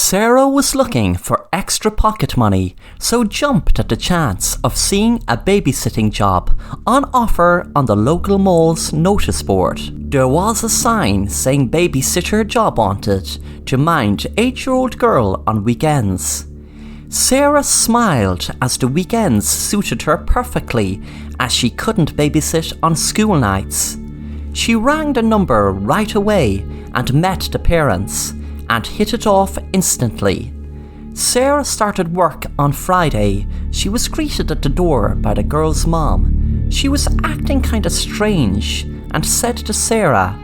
Sarah was looking for extra pocket money, so jumped at the chance of seeing a babysitting job on offer on the local mall's notice board. There was a sign saying babysitter job wanted to mind 8-year-old girl on weekends. Sarah smiled as the weekends suited her perfectly, as she couldn't babysit on school nights. She rang the number right away and met the parents, and hit it off instantly. Sarah started work on Friday. She was greeted at the door by the girl's mom. She was acting kinda strange and said to Sarah,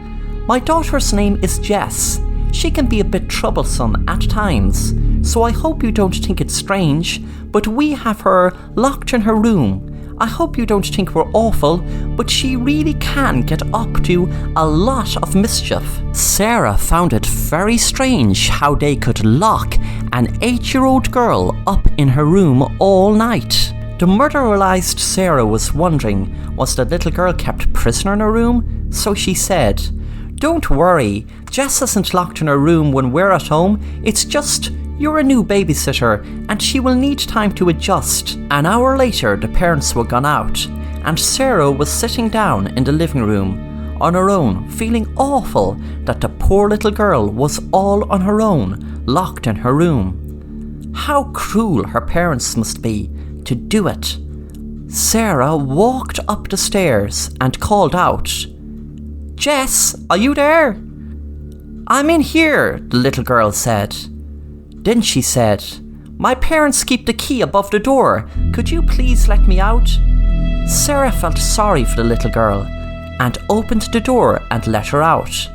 "My daughter's name is Jess. She can be a bit troublesome at times, so I hope you don't think it's strange, but we have her locked in her room. I hope you don't think we're awful, but she really can get up to a lot of mischief." Sarah found it very strange how they could lock an 8-year-old girl up in her room all night. The mother realised Sarah was wondering, was the little girl kept prisoner in her room? So she said, "Don't worry, Jess isn't locked in her room when we're at home. It's just you're a new babysitter and she will need time to adjust." An hour later, the parents were gone out and Sarah was sitting down in the living room on her own, feeling awful that the poor little girl was all on her own, locked in her room. How cruel her parents must be to do it. Sarah walked up the stairs and called out, "Jess, are you there?" "I'm in here," the little girl said. Then she said, "My parents keep the key above the door. Could you please let me out?" Sarah felt sorry for the little girl and opened the door and let her out.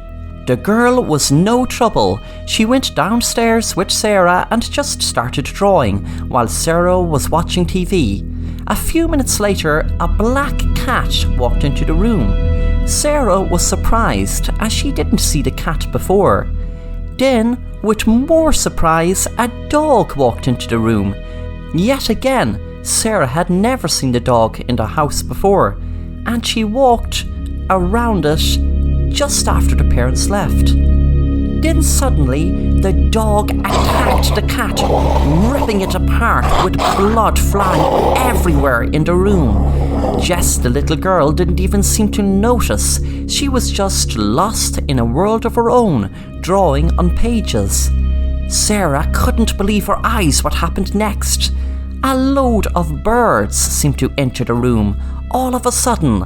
The girl was no trouble. She went downstairs with Sarah and just started drawing while Sarah was watching TV. A few minutes later, a black cat walked into the room. Sarah was surprised as she didn't see the cat before. Then, with more surprise, a dog walked into the room. Yet again, Sarah had never seen the dog in the house before, and she walked around it just after the parents left. Then suddenly, the dog attacked the cat, ripping it apart with blood flying everywhere in the room. Jess, the little girl, didn't even seem to notice. She was just lost in a world of her own, drawing on pages. Sarah couldn't believe her eyes what happened next. A load of birds seemed to enter the room all of a sudden.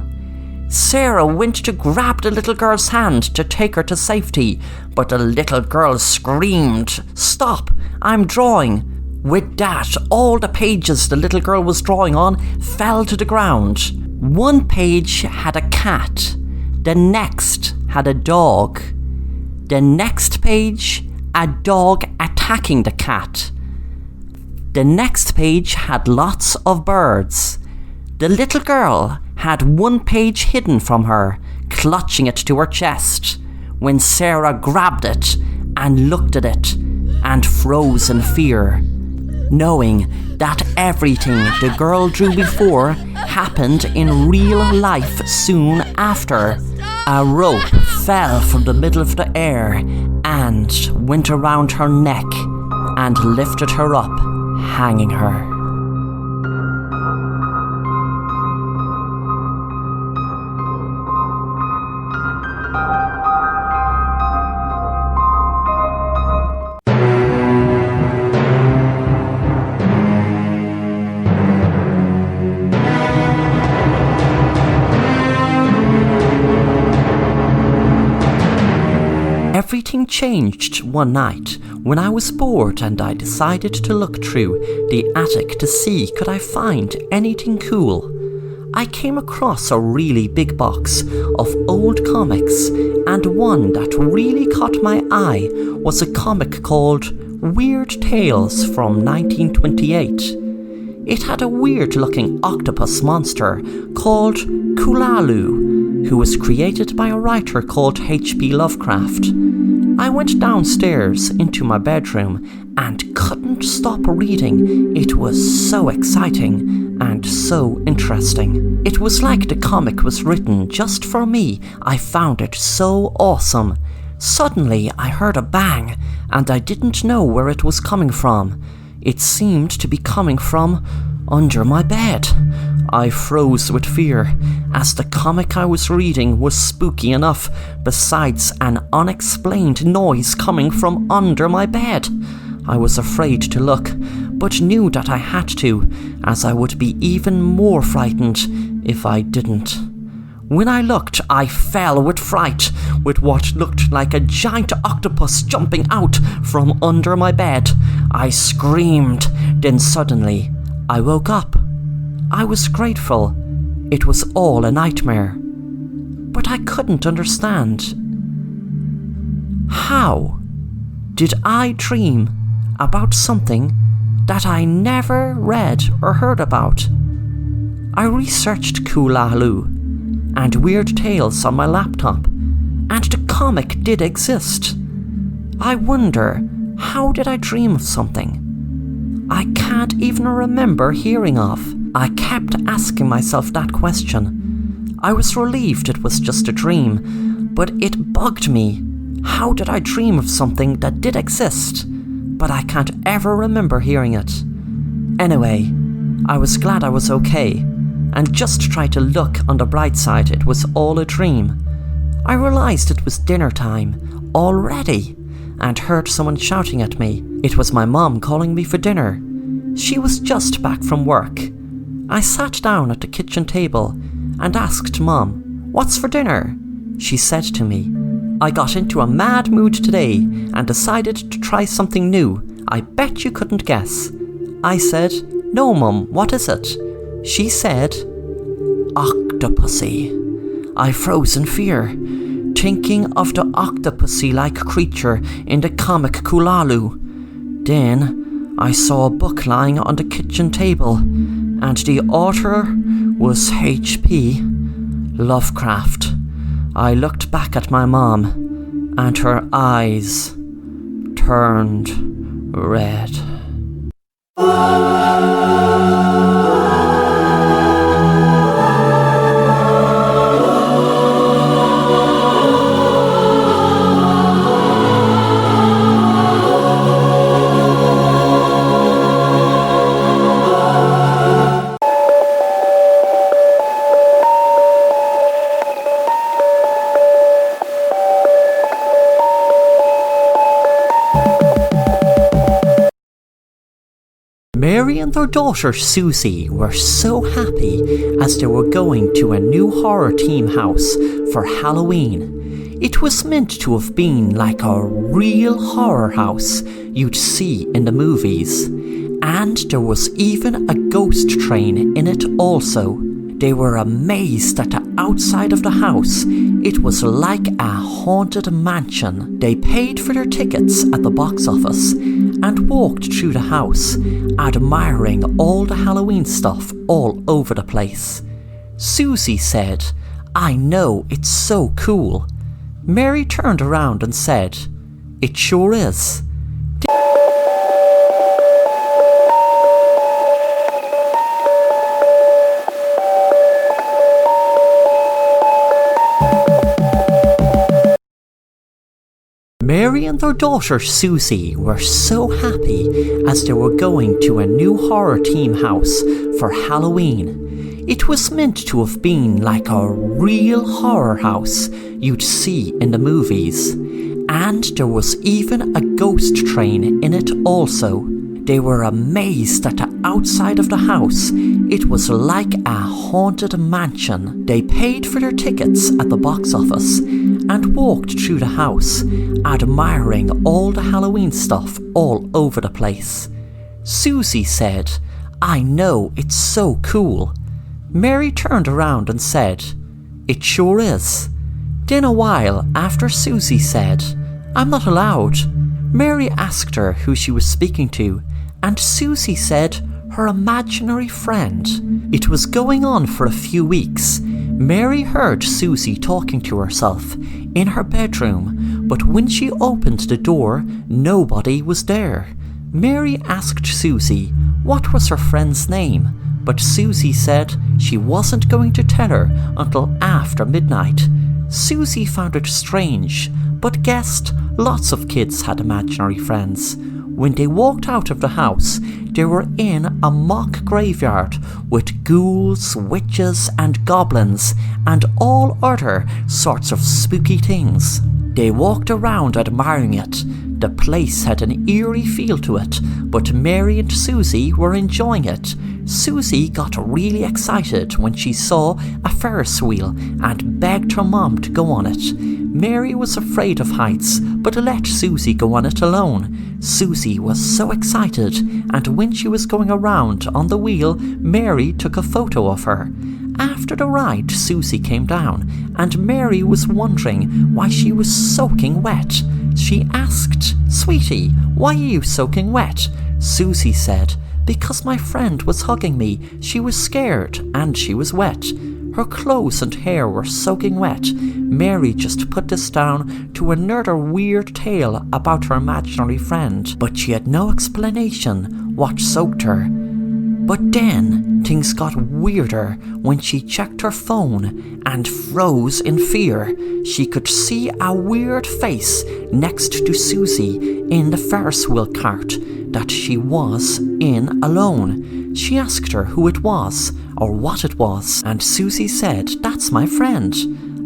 Sarah went to grab the little girl's hand to take her to safety, but the little girl screamed, "Stop, I'm drawing." With that, all the pages the little girl was drawing on fell to the ground. One page had a cat, the next had a dog, the next page a dog attacking the cat, the next page had lots of birds. The little girl had one page hidden from her, clutching it to her chest, when Sarah grabbed it and looked at it and froze in fear, knowing that everything the girl drew before happened in real life soon after. A rope fell from the middle of the air and went around her neck and lifted her up, hanging her. Everything changed one night when I was bored and I decided to look through the attic to see could I find anything cool. I came across a really big box of old comics, and one that really caught my eye was a comic called Weird Tales from 1928. It had a weird-looking octopus monster called Kulalu, who was created by a writer called H.P. Lovecraft. I went downstairs into my bedroom and couldn't stop reading. It was so exciting and so interesting. It was like the comic was written just for me. I found it so awesome. Suddenly I heard a bang, and I didn't know where it was coming from. It seemed to be coming from under my bed. I froze with fear, as the comic I was reading was spooky enough, besides an unexplained noise coming from under my bed. I was afraid to look, but knew that I had to, as I would be even more frightened if I didn't. When I looked, I fell with fright, with what looked like a giant octopus jumping out from under my bed. I screamed, then suddenly I woke up. I was grateful. It was all a nightmare. But I couldn't understand. How did I dream about something that I never read or heard about? I researched Cthulhu and weird tales on my laptop, and the comic did exist. I wonder, how did I dream of something I can't even remember hearing of? I kept asking myself that question. I was relieved it was just a dream, but it bugged me. How did I dream of something that did exist, but I can't ever remember hearing it? Anyway, I was glad I was okay, and just tried to look on the bright side. It was all a dream. I realised it was dinner time already, and heard someone shouting at me. It was my mom calling me for dinner. She was just back from work. I sat down at the kitchen table and asked Mom, "What's for dinner?" She said to me, "I got into a mad mood today and decided to try something new. I bet you couldn't guess." I said, "No, Mum, what is it?" She said, "Octopussy." I froze in fear, thinking of the octopusy-like creature in the comic Cthulhu. Then I saw a book lying on the kitchen table, and the author was H.P. Lovecraft. I looked back at my mom, and her eyes turned red. Mary and their daughter Susie were so happy as they were going to a new horror theme house for Halloween. It was meant to have been like a real horror house you'd see in the movies, and there was even a ghost train in it also. They were amazed at the outside of the house. It was like a haunted mansion. They paid for their tickets at the box office and walked through the house, admiring all the Halloween stuff all over the place. Susie said, "I know, it's so cool." Mary turned around and said, "It sure is." Mary and their daughter Susie were so happy as they were going to a new horror theme house for Halloween. It was meant to have been like a real horror house you'd see in the movies, and there was even a ghost train in it also. They were amazed at the outside of the house. It was like a haunted mansion. They paid for their tickets at the box office and walked through the house, admiring all the Halloween stuff all over the place. Susie said, "I know, it's so cool." Mary turned around and said, "It sure is." Then a while after Susie said, "I'm not allowed," Mary asked her who she was speaking to, and Susie said her imaginary friend. It was going on for a few weeks. Mary heard Susie talking to herself in her bedroom, but when she opened the door, nobody was there. Mary asked Susie what was her friend's name, but Susie said she wasn't going to tell her until after midnight. Susie found it strange, But guessed lots of kids had imaginary friends. When they walked out of the house, they were in a mock graveyard with ghouls, witches and goblins and all other sorts of spooky things. They walked around admiring it. The place had an eerie feel to it, but Mary and Susie were enjoying it. Susie got really excited when she saw a Ferris wheel and begged her mom to go on it. Mary was afraid of heights, but let Susie go on it alone. Susie was so excited, and when she was going around on the wheel, Mary took a photo of her. After the ride, Susie came down, and Mary was wondering why she was soaking wet. She asked, "Sweetie, why are you soaking wet?" Susie said, "Because my friend was hugging me. She was scared, and she was wet." Her clothes and hair were soaking wet. Mary just put this down to another weird tale about her imaginary friend, but she had no explanation what soaked her. But then things got weirder when she checked her phone and froze in fear. She could see a weird face next to Susie in the Ferris wheel cart that she was in alone. She asked her who it was or what it was, and Susie said, "That's my friend."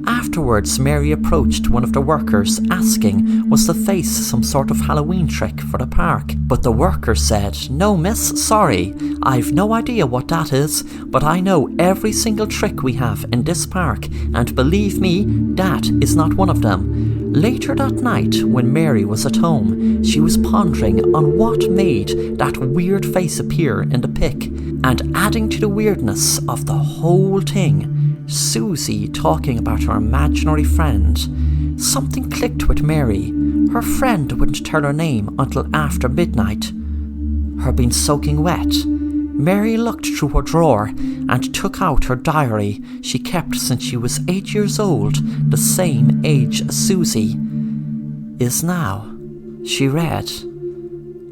Afterwards, Mary approached one of the workers asking was the face some sort of Halloween trick for the park. But the worker said, "No miss, sorry, I've no idea what that is, but I know every single trick we have in this park, and believe me, that is not one of them." Later that night, when Mary was at home, she was pondering on what made that weird face appear in the pic, and adding to the weirdness of the whole thing, Susie talking about her imaginary friend. Something clicked with Mary. Her friend wouldn't tell her name until after midnight. Her being soaking wet. Mary looked through her drawer and took out her diary she kept since she was 8 years old, the same age as Susie is now. She read,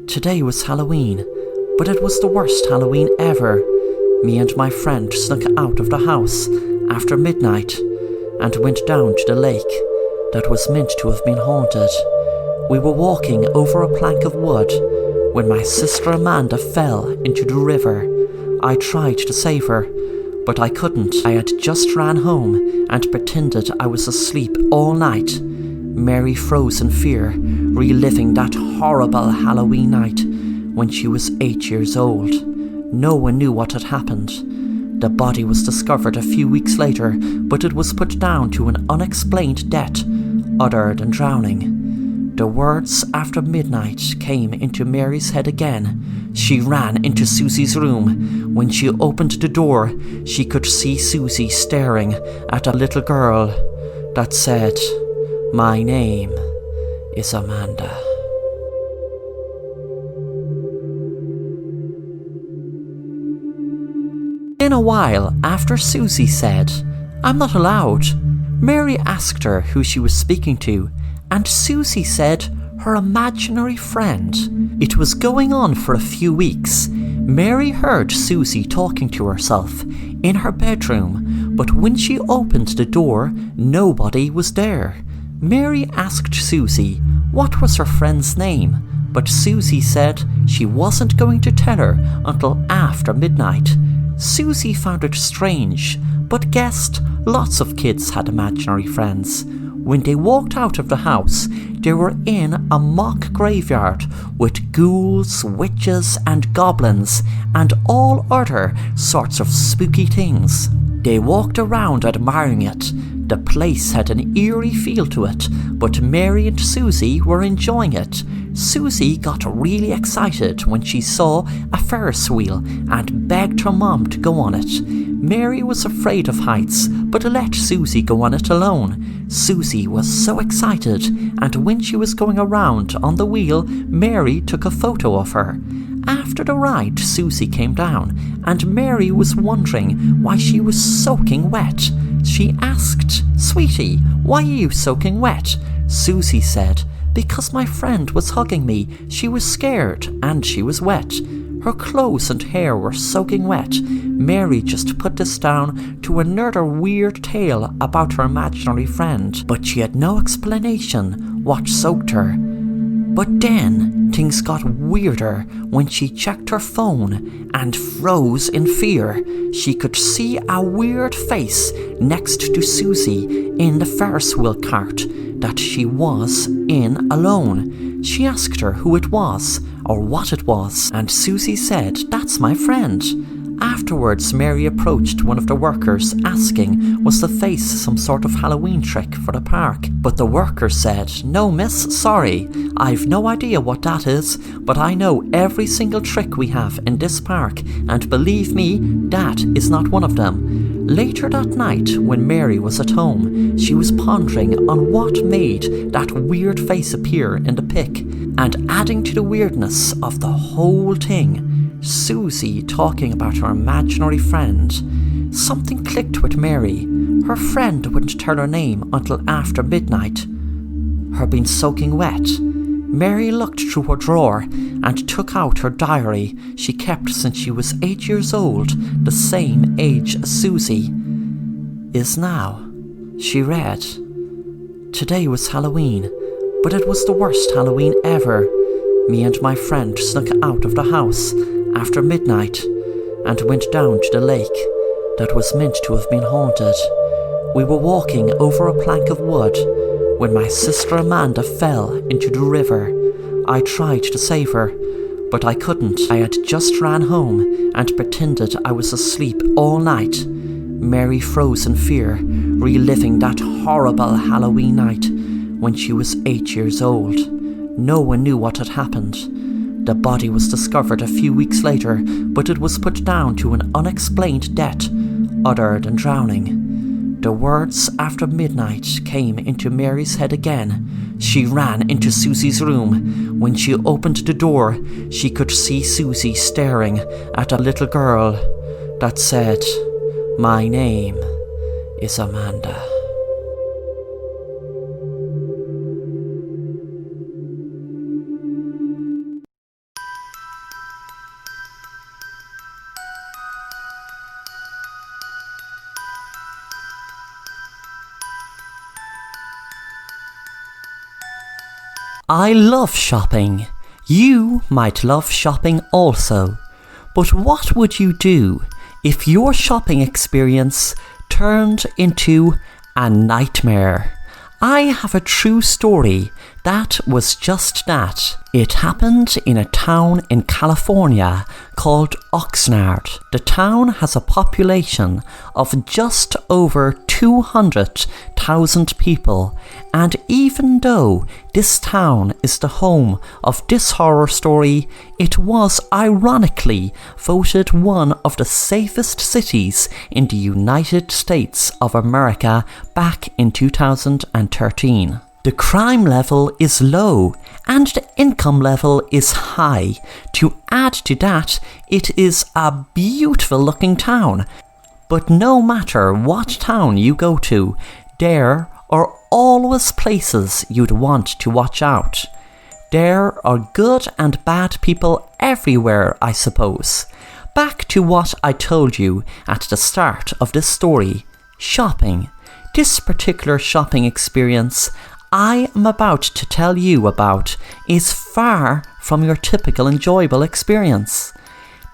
"Today was Halloween, but it was the worst Halloween ever. Me and my friend snuck out of the house after midnight and went down to the lake that was meant to have been haunted. We were walking over a plank of wood when my sister Amanda fell into the river. I tried to save her, but I couldn't. I had just ran home and pretended I was asleep all night." Mary froze in fear, reliving that horrible Halloween night when she was 8 years old. No one knew what had happened. The body was discovered a few weeks later, but it was put down to an unexplained death other than drowning. The words "after midnight" came into Mary's head again. She ran into Susie's room. When she opened the door, she could see Susie staring at a little girl that said, "My name is Amanda." In a while after Susie said, "I'm not allowed," Mary asked her who she was speaking to, and Susie said her imaginary friend. It was going on for a few weeks. Mary heard Susie talking to herself in her bedroom, but when she opened the door, nobody was there. Mary asked Susie what was her friend's name, but Susie said she wasn't going to tell her until after midnight. Susie found it strange, but guessed lots of kids had imaginary friends. When they walked out of the house, they were in a mock graveyard with ghouls, witches and goblins and all other sorts of spooky things. They walked around admiring it. The place had an eerie feel to it, but Mary and Susie were enjoying it. Susie got really excited when she saw a Ferris wheel and begged her mom to go on it. Mary was afraid of heights, but let Susie go on it alone. Susie was so excited, and when she was going around on the wheel, Mary took a photo of her. After the ride, Susie came down, and Mary was wondering why she was soaking wet. She asked, "Sweetie, why are you soaking wet?" Susie said, "Because my friend was hugging me. She was scared, and she was wet." Her clothes and hair were soaking wet. Mary just put this down to another weird tale about her imaginary friend, but she had no explanation what soaked her. But then things got weirder when she checked her phone and froze in fear. She could see a weird face next to Susie in the Ferris wheel cart that she was in alone. She asked her who it was or what it was, and Susie said, "That's my friend." Afterwards, Mary approached one of the workers asking was the face some sort of Halloween trick for the park, but the worker said, "No miss, sorry, I've no idea what that is, but I know every single trick we have in this park, and believe me, that is not one of them." Later that night, when Mary was at home, she was pondering on what made that weird face appear in the pic, and adding to the weirdness of the whole thing, Susie talking about her imaginary friend. Something clicked with Mary. Her friend wouldn't tell her name until after midnight. Her being soaking wet. Mary looked through her drawer and took out her diary she kept since she was 8 years old, the same age as Susie is now. She read, "Today was Halloween, but it was the worst Halloween ever. Me and my friend snuck out of the house after midnight and went down to the lake that was meant to have been haunted. We were walking over a plank of wood when my sister Amanda fell into the river. I tried to save her, but I couldn't. I had just ran home and pretended I was asleep all night." Mary froze in fear, reliving that horrible Halloween night when she was 8 years old. No one knew what had happened. The body was discovered a few weeks later, but it was put down to an unexplained death other than drowning. The words "after midnight" came into Mary's head again. She ran into Susie's room. When she opened the door, she could see Susie staring at a little girl that said, "My name is Amanda." I love shopping. You might love shopping also. But what would you do if your shopping experience turned into a nightmare? I have a true story that was just that. It happened in a town in California called Oxnard. The town has a population of just over 200,000 people, and even though this town is the home of this horror story, it was ironically voted one of the safest cities in the United States of America back in 2013. The crime level is low and the income level is high. To add to that, it is a beautiful looking town. But no matter what town you go to, there are always places you'd want to watch out. There are good and bad people everywhere, I suppose. Back to what I told you at the start of this story, shopping. This particular shopping experience I am about to tell you about is far from your typical enjoyable experience.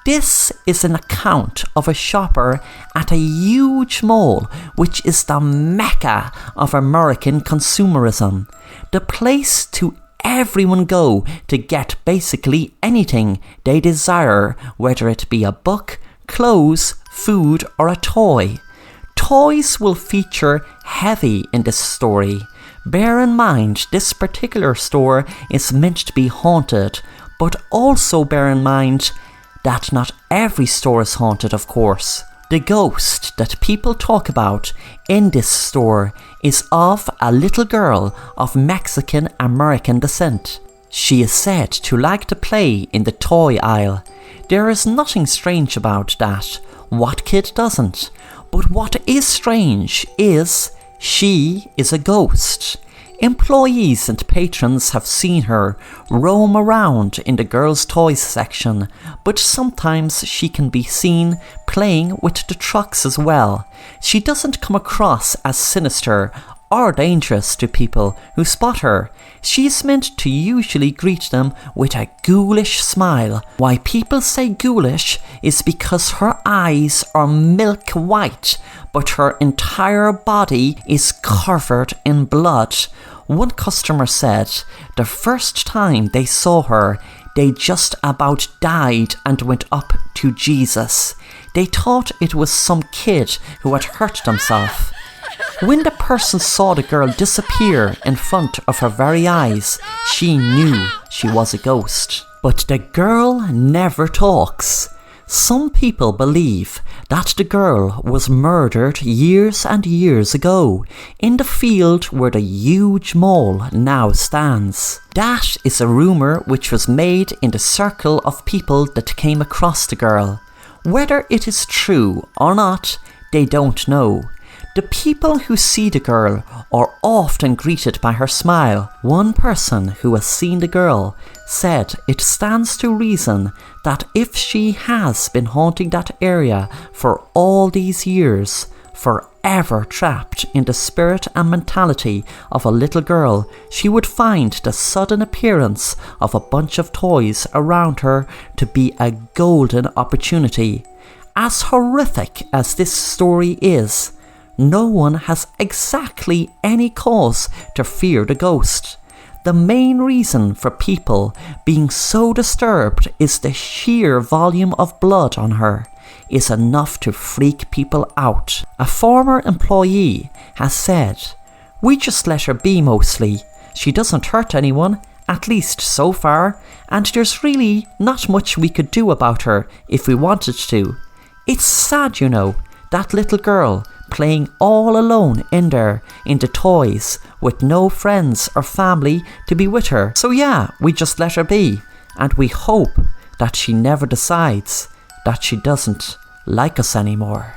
This is an account of a shopper at a huge mall, which is the mecca of American consumerism. The place to everyone go to get basically anything they desire, whether it be a book, clothes, food or a toy. Toys will feature heavy in this story. Bear in mind this particular store is meant to be haunted, but also bear in mind that not every store is haunted, of course. The ghost that people talk about in this store is of a little girl of Mexican-American descent. She is said to like to play in the toy aisle. There is nothing strange about that. What kid doesn't? But what is strange is she is a ghost. Employees and patrons have seen her roam around in the girls' toys section, but sometimes she can be seen playing with the trucks as well. She doesn't come across as sinister or dangerous to people who spot her. She's meant to usually greet them with a ghoulish smile. Why people say ghoulish is because her eyes are milk white, but her entire body is covered in blood. One customer said the first time they saw her, they just about died and went up to Jesus. They thought it was some kid who had hurt themselves. When the person saw the girl disappear in front of her very eyes, she knew she was a ghost. But the girl never talks. Some people believe that the girl was murdered years and years ago in the field where the huge mole now stands. That is a rumour which was made in the circle of people that came across the girl. Whether it is true or not, they don't know. The people who see the girl are often greeted by her smile. One person who has seen the girl said it stands to reason that if she has been haunting that area for all these years, forever trapped in the spirit and mentality of a little girl, she would find the sudden appearance of a bunch of toys around her to be a golden opportunity. As horrific as this story is, no one has exactly any cause to fear the ghost. The main reason for people being so disturbed is the sheer volume of blood on her is enough to freak people out. A former employee has said, "We just let her be mostly. She doesn't hurt anyone, at least so far, and there's really not much we could do about her if we wanted to." It's sad, you know, that little girl playing all alone in there in the toys with no friends or family to be with her. So yeah, we just let her be, and we hope that she never decides that she doesn't like us anymore.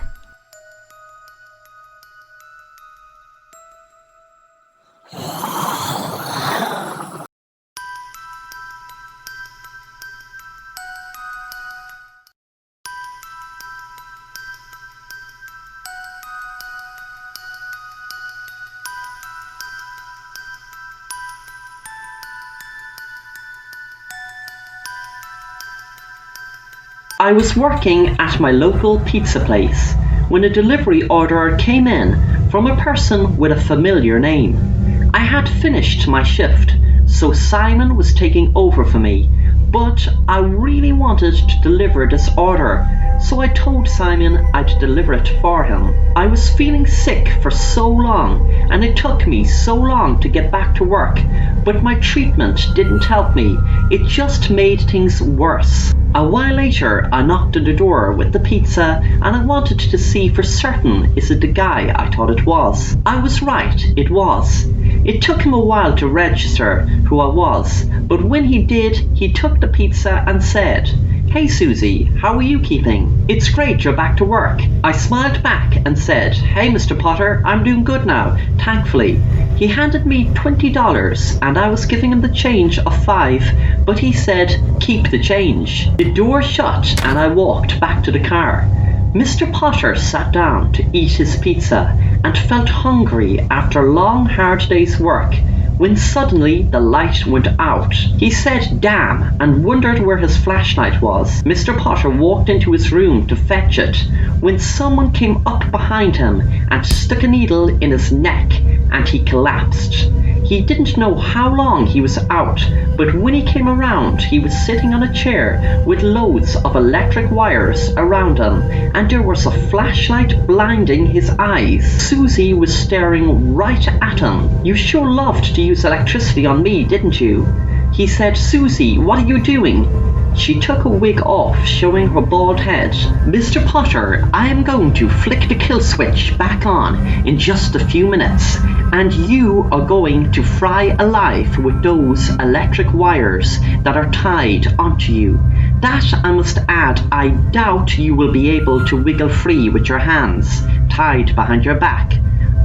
I was working at my local pizza place when a delivery order came in from a person with a familiar name. I had finished my shift, so Simon was taking over for me, but I really wanted to deliver this order, so I told Simon I'd deliver it for him. I was feeling sick for so long, and it took me so long to get back to work, but my treatment didn't help me. It just made things worse. A while later, I knocked on the door with the pizza, and I wanted to see for certain is it the guy I thought it was. I was right, it was. It took him a while to register who I was, but when he did, he took the pizza and said, "Hey Susie, how are you keeping? It's great you're back to work." I smiled back and said, "Hey Mr. Potter, I'm doing good now, thankfully." He handed me $20 and I was giving him the change of $5, but he said, "Keep the change." The door shut and I walked back to the car. Mr. Potter sat down to eat his pizza and felt hungry after a long hard day's work when suddenly the light went out. He said damn and wondered where his flashlight was. Mr. Potter walked into his room to fetch it when someone came up behind him and stuck a needle in his neck and he collapsed. He didn't know how long he was out, but when he came around, he was sitting on a chair with loads of electric wires around him, and there was a flashlight blinding his eyes. Susie was staring right at him. "You sure loved to use electricity on me, didn't you?" He said, "Susie, what are you doing?" She took a wig off, showing her bald head. "Mr. Potter, I am going to flick the kill switch back on in just a few minutes, and you are going to fry alive with those electric wires that are tied onto you. That, I must add, I doubt you will be able to wiggle free with your hands tied behind your back.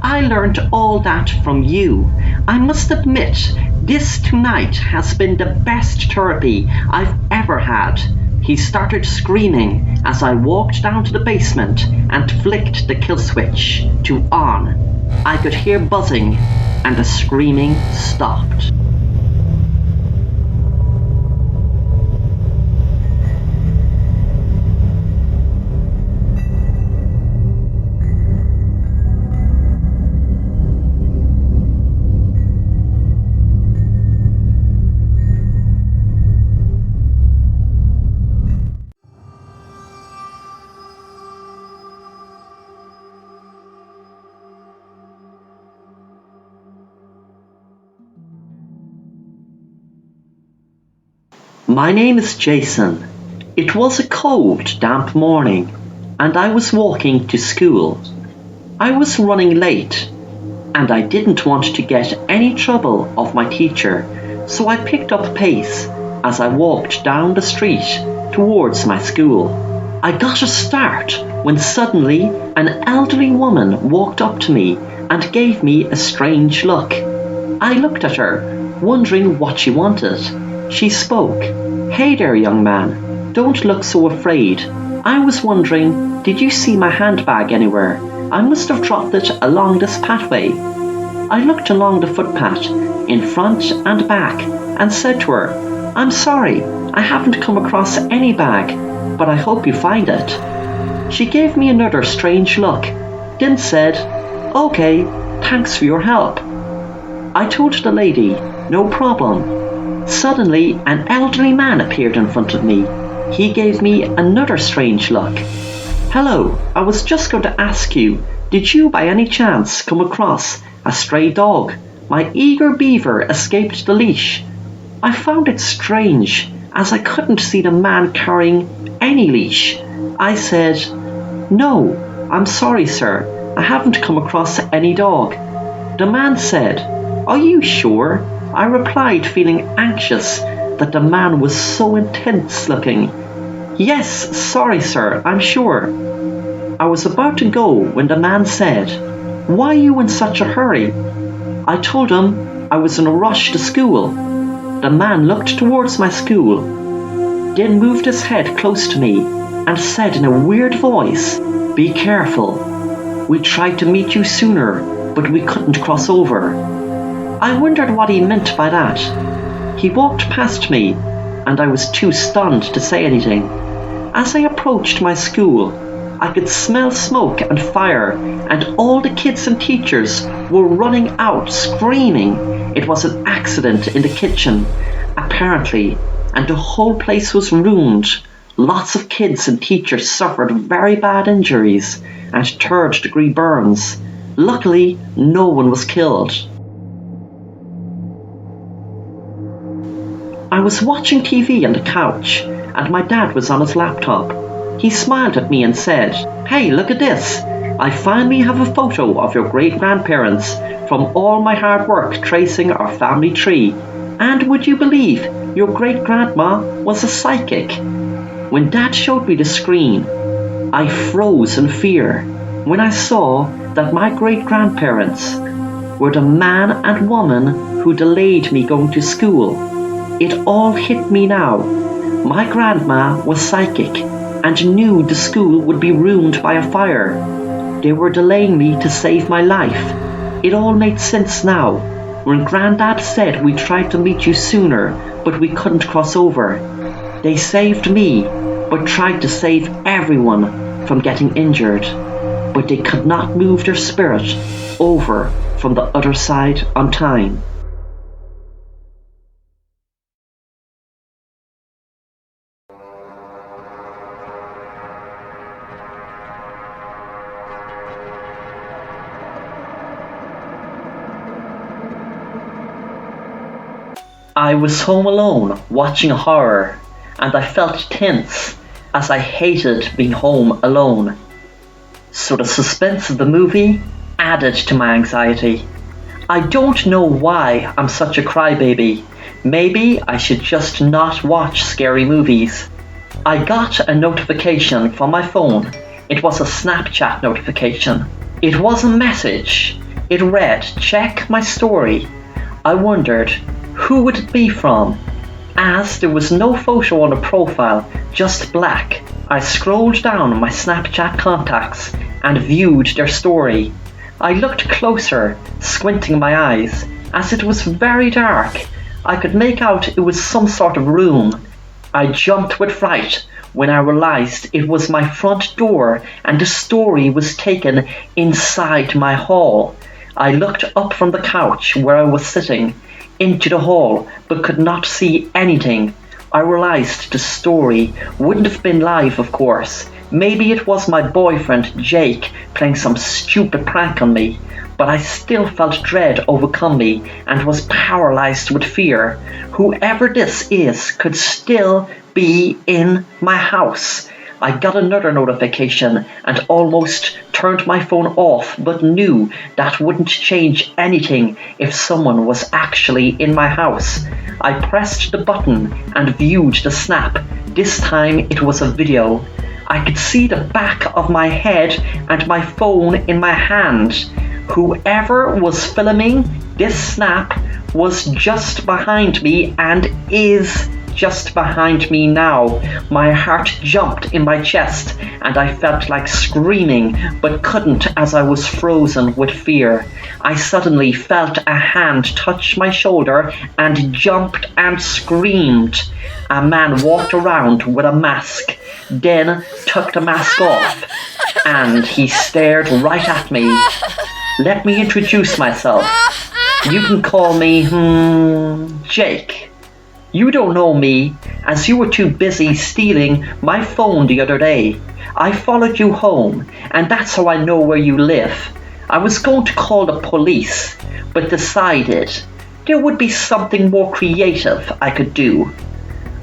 I learned all that from you. I must admit, this tonight has been the best therapy I've ever had." He started screaming as I walked down to the basement and flicked the kill switch to on. I could hear buzzing, and the screaming stopped. My name is Jason. It was a cold, damp morning, and I was walking to school. I was running late, and I didn't want to get any trouble of my teacher, so I picked up pace as I walked down the street towards my school. I got a start when suddenly an elderly woman walked up to me and gave me a strange look. I looked at her, wondering what she wanted. She spoke. "Hey there, young man. Don't look so afraid. I was wondering, did you see my handbag anywhere? I must have dropped it along this pathway." I looked along the footpath, in front and back, and said to her, "I'm sorry, I haven't come across any bag, but I hope you find it." She gave me another strange look, then said, "Okay, thanks for your help." I told the lady, "No problem." Suddenly, an elderly man appeared in front of me. He gave me another strange look. "Hello, I was just going to ask you, did you by any chance come across a stray dog? My eager beaver escaped the leash." I found it strange, as I couldn't see the man carrying any leash. I said, "No, I'm sorry, sir, I haven't come across any dog." The man said, "Are you sure?" I replied, feeling anxious that the man was so intense looking. "Yes, sorry sir, I'm sure." I was about to go when the man said, "Why are you in such a hurry?" I told him I was in a rush to school. The man looked towards my school, then moved his head close to me and said in a weird voice, "Be careful. We tried to meet you sooner, but we couldn't cross over." I wondered what he meant by that. He walked past me, and I was too stunned to say anything. As I approached my school, I could smell smoke and fire, and all the kids and teachers were running out screaming. It was an accident in the kitchen, apparently, and the whole place was ruined. Lots of kids and teachers suffered very bad injuries and third-degree burns. Luckily, no one was killed. I was watching TV on the couch, and my dad was on his laptop. He smiled at me and said, "Hey, look at this. I finally have a photo of your great-grandparents from all my hard work tracing our family tree. And would you believe your great-grandma was a psychic?" When Dad showed me the screen, I froze in fear when I saw that my great-grandparents were the man and woman who delayed me going to school. It all hit me now. My grandma was psychic and knew the school would be ruined by a fire. They were delaying me to save my life. It all made sense now. When Granddad said we tried to meet you sooner, but we couldn't cross over. They saved me, but tried to save everyone from getting injured. But they could not move their spirit over from the other side on time. I was home alone watching a horror, and I felt tense as I hated being home alone. So the suspense of the movie added to my anxiety. I don't know why I'm such a crybaby. Maybe I should just not watch scary movies. I got a notification from my phone. It was a Snapchat notification. It was a message. It read, "Check my story." I wondered, who would it be from? As there was no photo on the profile, just black, I scrolled down my Snapchat contacts and viewed their story. I looked closer, squinting my eyes, as it was very dark. I could make out it was some sort of room. I jumped with fright when I realized it was my front door and the story was taken inside my hall. I looked up from the couch where I was sitting into the hall but could not see anything. I realized the story wouldn't have been live, of course. Maybe it was my boyfriend Jake playing some stupid prank on me, but I still felt dread overcome me and was paralyzed with fear. Whoever this is could still be in my house. I got another notification and almost turned my phone off, but knew that wouldn't change anything if someone was actually in my house. I pressed the button and viewed the snap. This time it was a video. I could see the back of my head and my phone in my hand. Whoever was filming this snap was just behind me and is just behind me now. My heart jumped in my chest and I felt like screaming but couldn't as I was frozen with fear. I suddenly felt a hand touch my shoulder and jumped and screamed. A man walked around with a mask, then took the mask off and he stared right at me. Let me introduce myself. You can call me, Jake. You don't know me, as you were too busy stealing my phone the other day. I followed you home, and that's how I know where you live. I was going to call the police, but decided there would be something more creative I could do.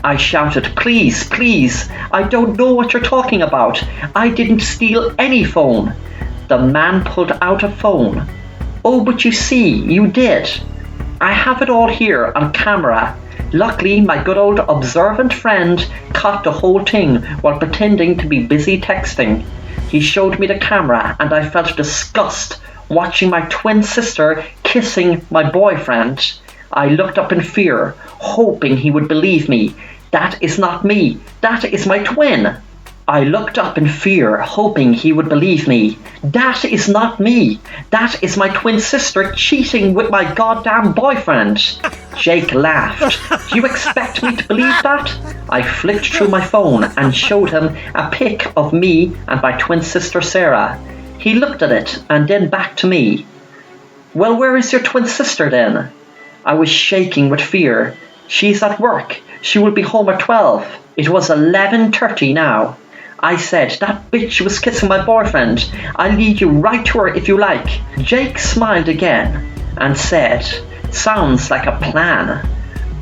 I shouted, please, please, I don't know what you're talking about. I didn't steal any phone. The man pulled out a phone. Oh, but you see, you did. I have it all here on camera. Luckily, my good old observant friend caught the whole thing while pretending to be busy texting. He showed me the camera and I felt disgust watching my twin sister kissing my boyfriend. I looked up in fear, hoping he would believe me. That is not me. That is my twin. I looked up in fear, hoping he would believe me. That is not me. That is my twin sister cheating with my goddamn boyfriend. Jake laughed. Do you expect me to believe that? I flicked through my phone and showed him a pic of me and my twin sister Sarah. He looked at it and then back to me. Well, where is your twin sister then? I was shaking with fear. She's at work. She will be home at 12. It was 11:30 now. I said, that bitch was kissing my boyfriend. I'll lead you right to her if you like. Jake smiled again and said, sounds like a plan.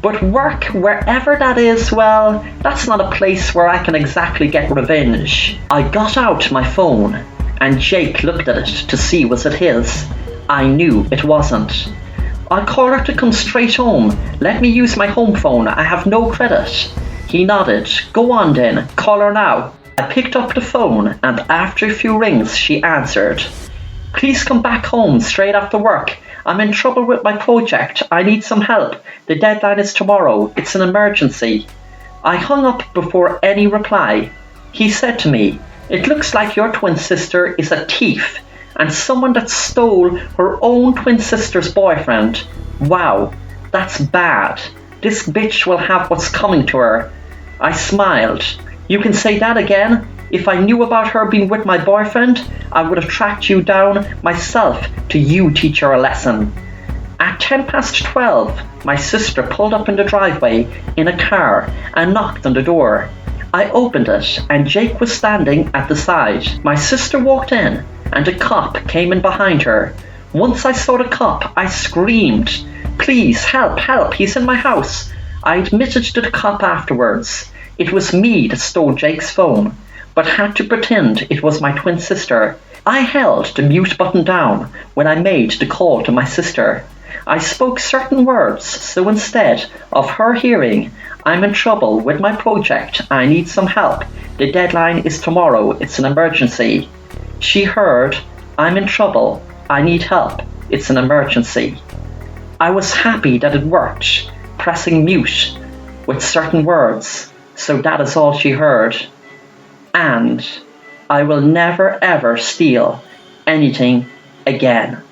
But work, wherever that is, well, that's not a place where I can exactly get revenge. I got out my phone and Jake looked at it to see was it his. I knew it wasn't. I'll call her to come straight home. Let me use my home phone. I have no credit. He nodded. Go on then. Call her now. I picked up the phone and after a few rings she answered. Please come back home straight after work. I'm in trouble with my project. I need some help. The deadline is tomorrow. It's an emergency. I hung up before any reply. He said to me, it looks like your twin sister is a thief and someone that stole her own twin sister's boyfriend. Wow, that's bad. This bitch will have what's coming to her. I smiled. You can say that again? If I knew about her being with my boyfriend, I would have tracked you down myself to you teach her a lesson. At 12:10, my sister pulled up in the driveway in a car and knocked on the door. I opened it and Jake was standing at the side. My sister walked in and a cop came in behind her. Once I saw the cop, I screamed, please, help, help, he's in my house. I admitted to the cop afterwards. It was me that stole Jake's phone, but had to pretend it was my twin sister. I held the mute button down when I made the call to my sister. I spoke certain words, so instead of her hearing, I'm in trouble with my project, I need some help, the deadline is tomorrow, it's an emergency. She heard, I'm in trouble, I need help, it's an emergency. I was happy that it worked, pressing mute with certain words. So that is all she heard. And I will never ever steal anything again.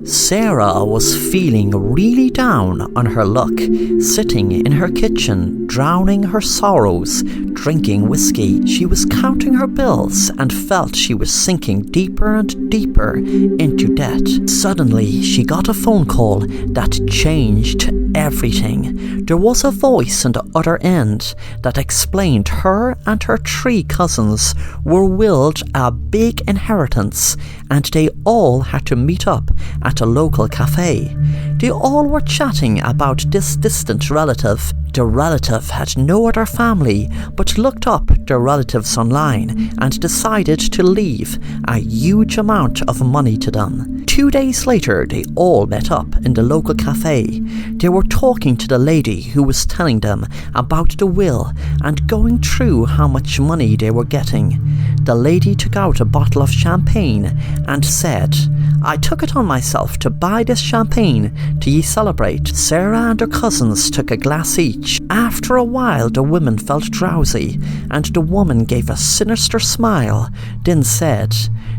Sarah was feeling really down on her luck, sitting in her kitchen, drowning her sorrows, drinking whiskey. She was counting her bills and felt she was sinking deeper and deeper into debt. Suddenly, she got a phone call that changed everything. There was a voice on the other end that explained her and her 3 cousins were willed a big inheritance and they all had to meet up at a local cafe. They all were chatting about this distant relative. The relative had no other family but looked up their relatives online and decided to leave a huge amount of money to them. 2 days later, they all met up in the local cafe. They were talking to the lady who was telling them about the will and going through how much money they were getting. The lady took out a bottle of champagne and said, "I took it on myself to buy this champagne to celebrate." Sarah and her cousins took a glass each. After a while, the women felt drowsy and the woman gave a sinister smile, then said,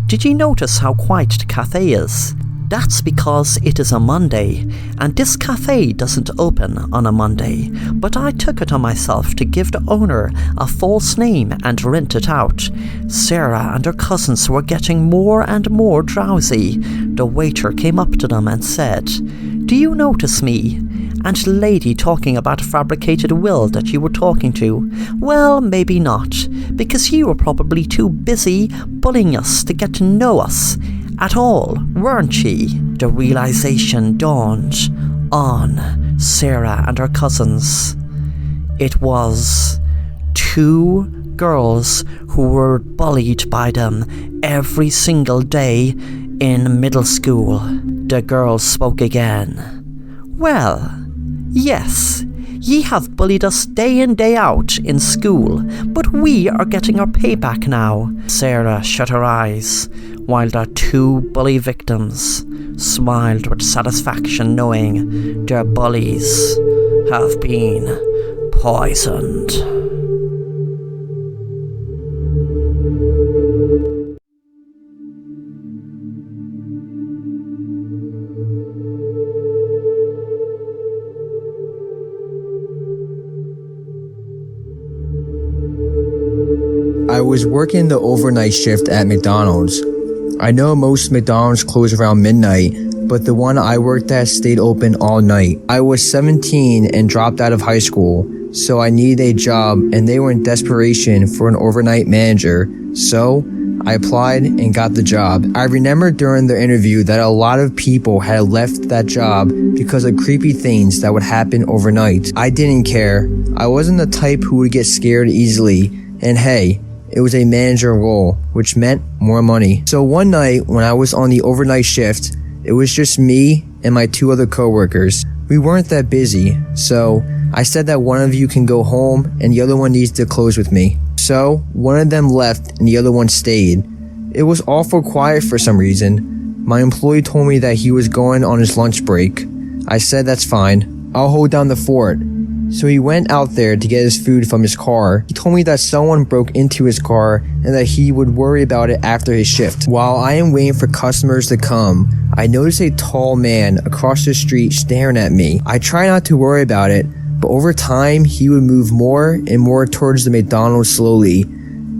"Did you notice how quiet the cafe is? That's because it is a Monday, and this cafe doesn't open on a Monday, but I took it on myself to give the owner a false name and rent it out." Sarah and her cousins were getting more and more drowsy. The waiter came up to them and said, "Do you notice me? And the lady talking about a fabricated will that you were talking to? Well, maybe not, because you were probably too busy bullying us to get to know us at all, weren't ye?" The realization dawned on Sarah and her cousins. It was 2 girls who were bullied by them every single day in middle school. The girls spoke again. "Well, yes, ye have bullied us day in day out in school, but we are getting our payback now." Sarah shut her eyes, while the 2 bully victims smiled with satisfaction knowing their bullies have been poisoned. I was working the overnight shift at McDonald's. I know most McDonald's close around midnight, but the one I worked at stayed open all night. I was 17 and dropped out of high school, so I needed a job and they were in desperation for an overnight manager, so I applied and got the job. I remember during the interview that a lot of people had left that job because of creepy things that would happen overnight. I didn't care. I wasn't the type who would get scared easily, and hey, it was a manager role, which meant more money. So one night when I was on the overnight shift, it was just me and my 2 other coworkers. We weren't that busy, so I said that one of you can go home and the other one needs to close with me. So one of them left and the other one stayed. It was awful quiet for some reason. My employee told me that he was going on his lunch break. I said that's fine, I'll hold down the fort. So he went out there to get his food from his car. He told me that someone broke into his car and that he would worry about it after his shift. While I am waiting for customers to come, I noticed a tall man across the street staring at me. I try not to worry about it, but over time he would move more and more towards the McDonald's slowly.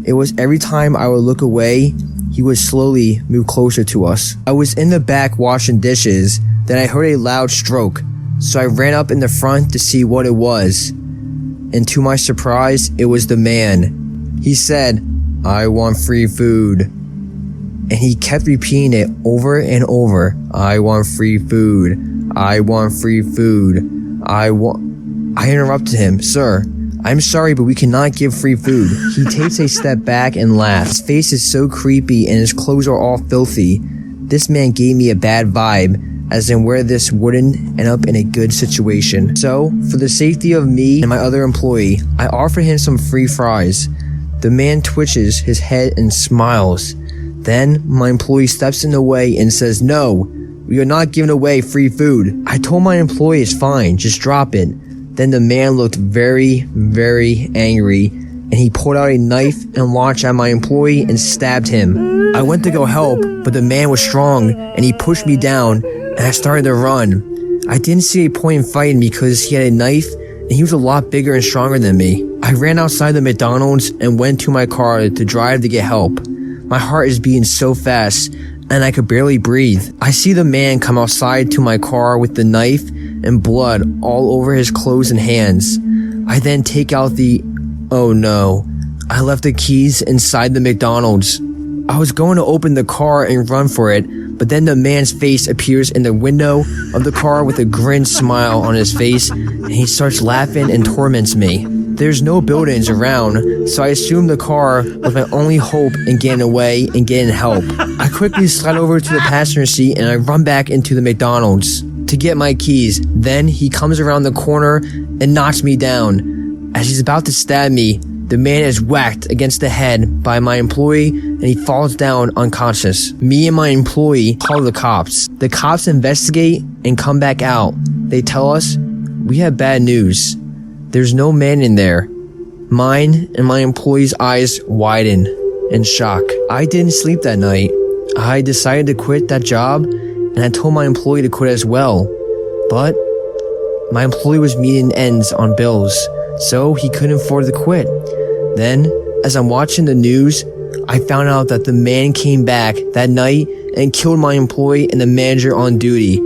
It was every time I would look away, he would slowly move closer to us. I was in the back washing dishes, then I heard a loud stroke. So I ran up in the front to see what it was, and to my surprise, it was the man. He said, "I want free food." And he kept repeating it over and over. "I want free food. I want free food. I interrupted him. "Sir, I'm sorry, but we cannot give free food." He takes a step back and laughs. His face is so creepy and his clothes are all filthy. This man gave me a bad vibe, as in where this wouldn't end up in a good situation. So, for the safety of me and my other employee, I offer him some free fries. The man twitches his head and smiles. Then, my employee steps in the way and says, "No, we are not giving away free food." I told my employee it's fine, just drop it. Then the man looked very, very angry and he pulled out a knife and launched at my employee and stabbed him. I went to go help, but the man was strong and he pushed me down and I started to run. I didn't see a point in fighting because he had a knife and he was a lot bigger and stronger than me. I ran outside the McDonald's and went to my car to drive to get help. My heart is beating so fast and I could barely breathe. I see the man come outside to my car with the knife and blood all over his clothes and hands. I then take out oh no, I left the keys inside the McDonald's. I was going to open the car and run for it, but then the man's face appears in the window of the car with a grin smile on his face, and he starts laughing and torments me. There's no buildings around, so I assume the car was my only hope in getting away and getting help. I quickly slide over to the passenger seat and I run back into the McDonald's to get my keys. Then he comes around the corner and knocks me down. As he's about to stab me, the man is whacked against the head by my employee and he falls down unconscious. Me and my employee call the cops. The cops investigate and come back out. They tell us, we have bad news. There's no man in there. Mine and my employee's eyes widen in shock. I didn't sleep that night. I decided to quit that job and I told my employee to quit as well. But my employee was meeting ends on bills, so he couldn't afford to quit. Then, as I'm watching the news, I found out that the man came back that night and killed my employee and the manager on duty.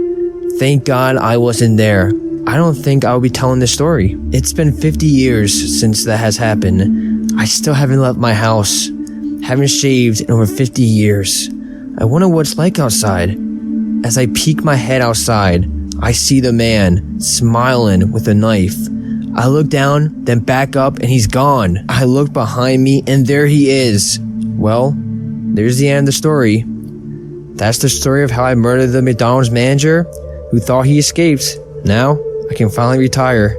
Thank God I wasn't there. I don't think I'll be telling this story. It's been 50 years since that has happened. I still haven't left my house. Haven't shaved in over 50 years. I wonder what it's like outside. As I peek my head outside, I see the man smiling with a knife. I look down, then back up, and he's gone. I look behind me, and there he is. Well, there's the end of the story. That's the story of how I murdered the McDonald's manager who thought he escaped. Now, I can finally retire.